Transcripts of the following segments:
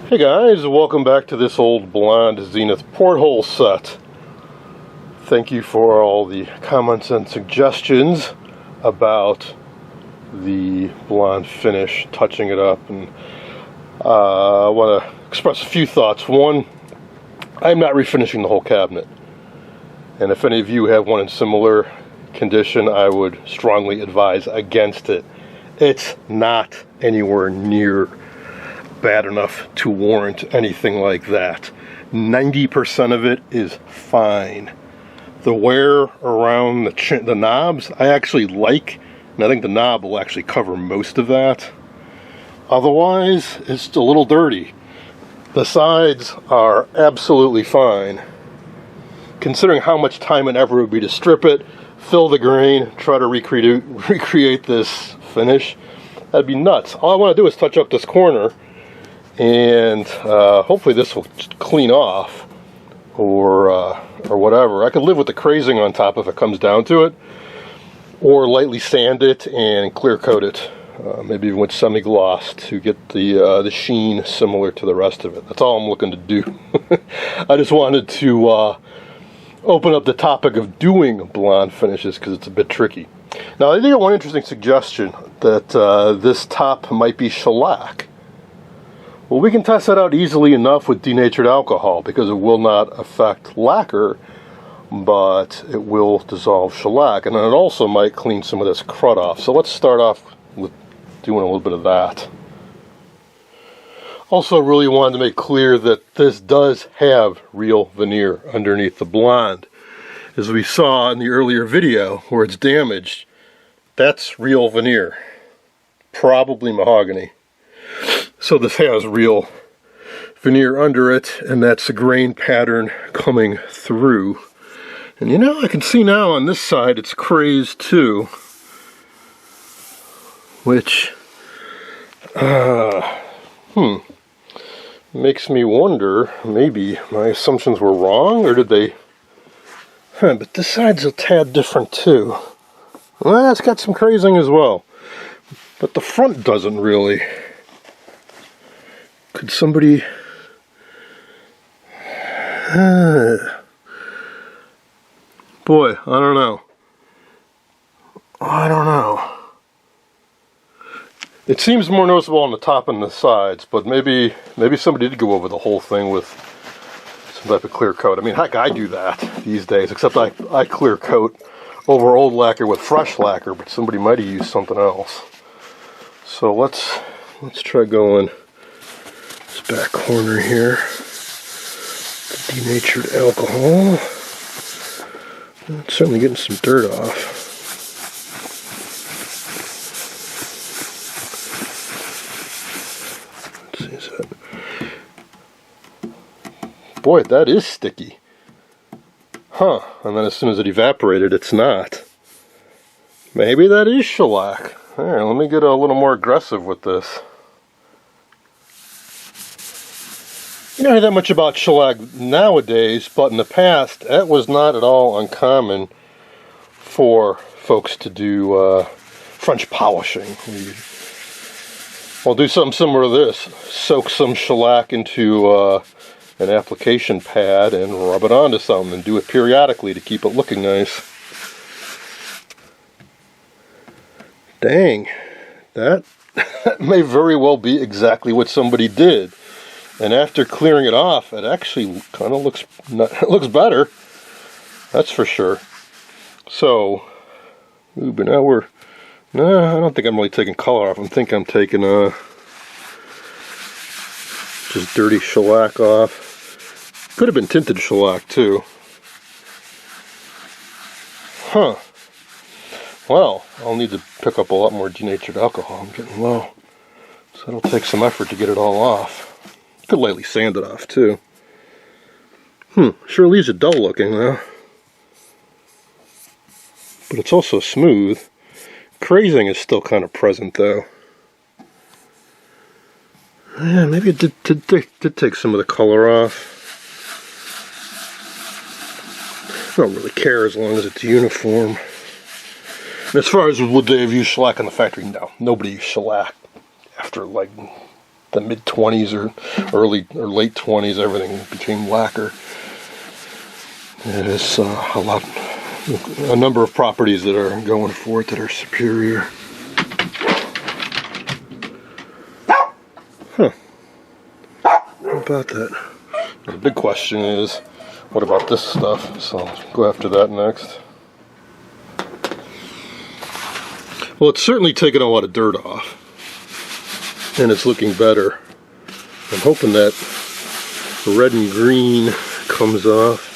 Hey guys, welcome back to this old blonde Zenith porthole set. Thank you for all the comments and suggestions about the blonde finish, touching it up, and I want to express a few thoughts. One, I'm not refinishing the whole cabinet, and if any of you have one in similar condition, I would strongly advise against it. It's not anywhere near bad enough to warrant anything like that. 90% of it is fine. The wear around the knobs I actually like, and I think the knob will actually cover most of that. Otherwise, it's a little dirty. The sides are absolutely fine. Considering how much time and effort it would be to strip it, fill the grain, try to recreate this finish, that'd be nuts. All I want to do is touch up this corner, and hopefully this will clean off, or whatever. I could live with the crazing on top if it comes down to it, or lightly sand it and clear coat it, maybe even with semi-gloss to get the sheen similar to the rest of it. That's all I'm looking to do. I just wanted to open up the topic of doing blonde finishes because it's a bit tricky. Now, I did get one interesting suggestion that this top might be shellac. Well, we can test that out easily enough with denatured alcohol because it will not affect lacquer, but it will dissolve shellac, and then it also might clean some of this crud off. So let's start off with doing a little bit of that. Also, really wanted to make clear that this does have real veneer underneath the blonde. As we saw in the earlier video where it's damaged, that's real veneer, probably mahogany. So this has real veneer under it, and that's the grain pattern coming through. And you know, I can see now on this side it's crazed too, which makes me wonder, maybe my assumptions were wrong, or did they... but this side's a tad different too. Well, that's got some crazing as well, but the front doesn't really. Could somebody... boy, I don't know. It seems more noticeable on the top and the sides, but maybe somebody did go over the whole thing with some type of clear coat. I mean, heck, I do that these days, except I clear coat over old lacquer with fresh lacquer, but somebody might have used something else. So let's try going this back corner here. The denatured alcohol. It's certainly getting some dirt off. Let's see, is that... Boy, that is sticky. Huh, and then as soon as it evaporated, it's not. Maybe that is shellac. Alright, let me get a little more aggressive with this. You don't hear that much about shellac nowadays, but in the past, that was not at all uncommon for folks to do French polishing. We'll do something similar to this. Soak some shellac into an application pad and rub it onto something, and do it periodically to keep it looking nice. Dang, that may very well be exactly what somebody did. And after clearing it off, it actually kind of looks better. That's for sure. So, but now I don't think I'm really taking color off. I think I'm taking just dirty shellac off. Could have been tinted shellac too. Huh. Well, I'll need to pick up a lot more denatured alcohol. I'm getting low. So it'll take some effort to get it all off. Could lightly sand it off too. Sure leaves it dull looking though. But it's also smooth. Crazing is still kind of present though. Yeah, maybe it did take some of the color off. I don't really care as long as it's uniform. And as far as would they have used shellac in the factory, no. Nobody used shellac after like the mid-20s or early or late 20s. Everything became lacquer. There's a number of properties that are going for it that are superior. Huh. How about that? The big question is, what about this stuff? So I'll go after that next. Well, it's certainly taken a lot of dirt off, and it's looking better. I'm hoping that the red and green comes off.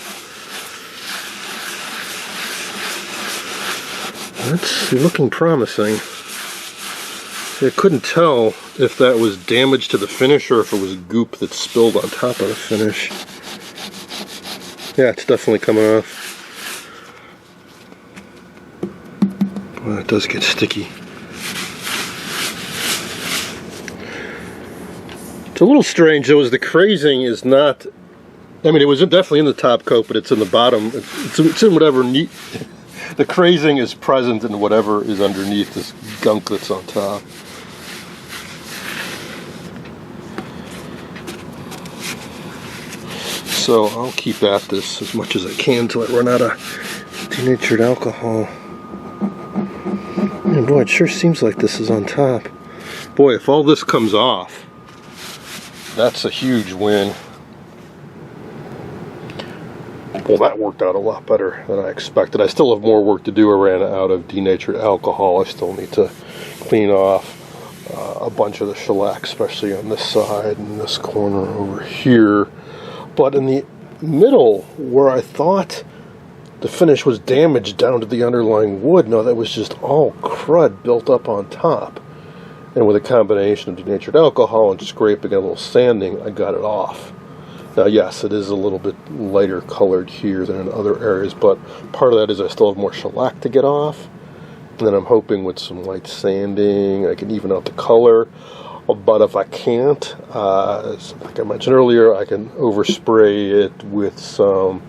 That's looking promising. I couldn't tell if that was damage to the finish or if it was goop that spilled on top of the finish. Yeah, it's definitely coming off. Well, it does get sticky. It's a little strange though, is the crazing is not, I mean, it was definitely in the top coat, but it's in the bottom. It's in whatever neat, the crazing is present in whatever is underneath this gunk that's on top. So I'll keep at this as much as I can until I run out of denatured alcohol. And boy, it sure seems like this is on top. Boy, if all this comes off, that's a huge win. Well, that worked out a lot better than I expected. I still have more work to do. I ran out of denatured alcohol. I still need to clean off a bunch of the shellac, especially on this side and this corner over here. But in the middle, where I thought the finish was damaged down to the underlying wood, no, that was just all crud built up on top. And with a combination of denatured alcohol and scraping and a little sanding, I got it off. Now, yes, it is a little bit lighter colored here than in other areas, but part of that is I still have more shellac to get off. And then I'm hoping with some light sanding, I can even out the color. But if I can't, like I mentioned earlier, I can overspray it with some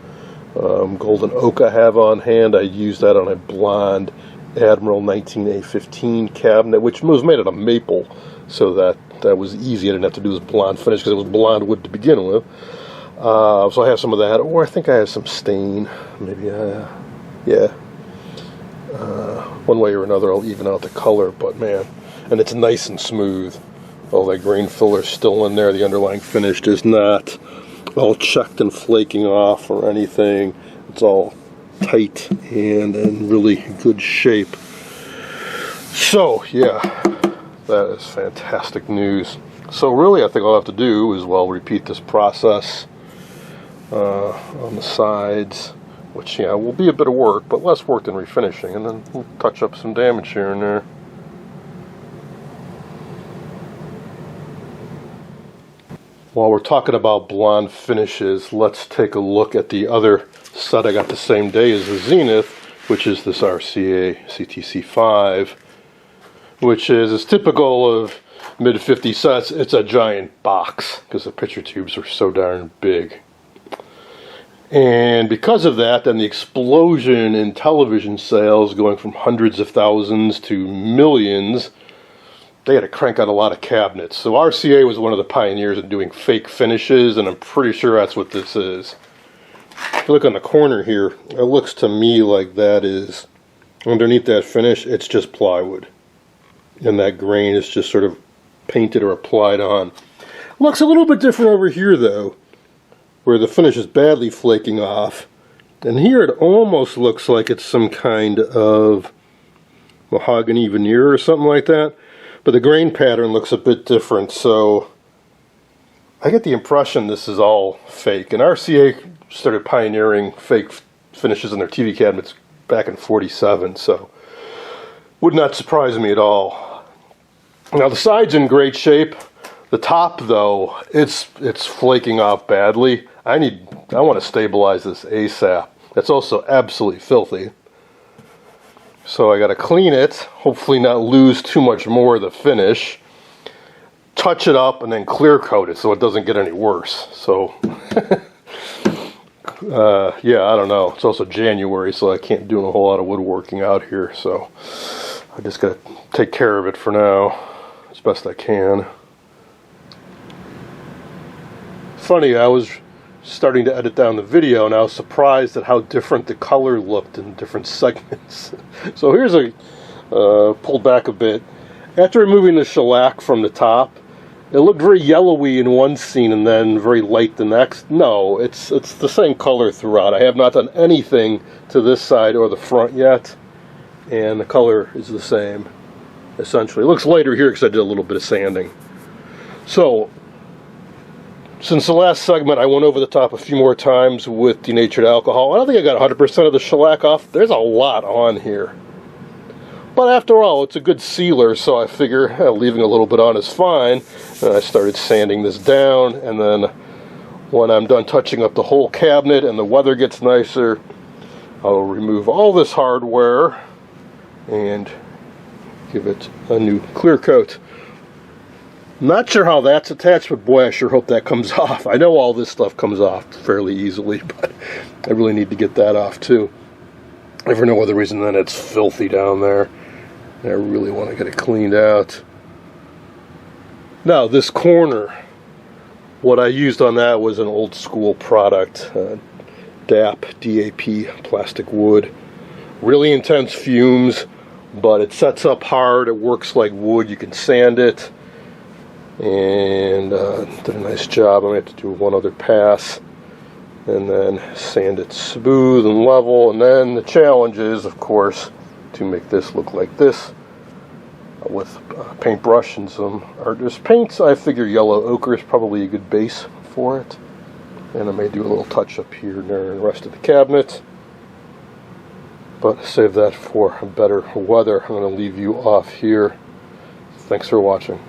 golden oak I have on hand. I used that on a blonde Admiral 19A15 cabinet, which was made out of maple, so that was easy. I didn't have to do this blonde finish because it was blonde wood to begin with. So I have some of that, or I think I have some stain. Maybe, yeah. One way or another, I'll even out the color, but man, and it's nice and smooth. All that green filler's still in there. The underlying finish is not all checked and flaking off or anything. It's all tight and in really good shape. So, yeah, that is fantastic news. So really, I think all I have to do is, well, repeat this process on the sides, which, yeah, will be a bit of work, but less work than refinishing, and then we'll touch up some damage here and there. While we're talking about blonde finishes, let's take a look at the other set I got the same day as the Zenith, which is this RCA CTC5, which is as typical of mid-50 sets. It's a giant box because the picture tubes are so darn big. And because of that, then the explosion in television sales going from hundreds of thousands to millions, they had to crank out a lot of cabinets. So RCA was one of the pioneers in doing fake finishes, and I'm pretty sure that's what this is. If you look on the corner here, it looks to me like that is, underneath that finish, it's just plywood. And that grain is just sort of painted or applied on. Looks a little bit different over here though, where the finish is badly flaking off. And here it almost looks like it's some kind of mahogany veneer or something like that. But the grain pattern looks a bit different, so I get the impression this is all fake. And RCA started pioneering fake finishes in their TV cabinets back in '47, so would not surprise me at all. Now the side's in great shape. The top, though, it's flaking off badly. I want to stabilize this ASAP. It's also absolutely filthy. So I got to clean it, hopefully not lose too much more of the finish, touch it up, and then clear coat it so it doesn't get any worse. So, yeah, I don't know. It's also January, so I can't do a whole lot of woodworking out here. So I just got to take care of it for now as best I can. funny, I was starting to edit down the video and I was surprised at how different the color looked in different segments. So here's a pulled back a bit. After removing the shellac from the top, it looked very yellowy in one scene and then very light the next. No, it's the same color throughout. I have not done anything to this side or the front yet, and the color is the same, essentially. It looks lighter here because I did a little bit of sanding. So, since the last segment, I went over the top a few more times with denatured alcohol. I don't think I got 100% of the shellac off. There's a lot on here. But after all, it's a good sealer, so I figure leaving a little bit on is fine. And I started sanding this down, and then when I'm done touching up the whole cabinet and the weather gets nicer, I'll remove all this hardware and give it a new clear coat. Not sure how that's attached, but boy, I sure hope that comes off. I know all this stuff comes off fairly easily, but I really need to get that off too. I for no other reason than it's filthy down there. I really want to get it cleaned out. Now, this corner, what I used on that was an old school product, DAP plastic wood. Really intense fumes, but it sets up hard. It works like wood. You can sand it. And did a nice job. I'm going to have to do one other pass and then sand it smooth and level. And then the challenge is, of course, to make this look like this with a paintbrush and some artist paints. I figure yellow ochre is probably a good base for it. And I may do a little touch up here and there and the rest of the cabinet. But save that for better weather. I'm going to leave you off here. Thanks for watching.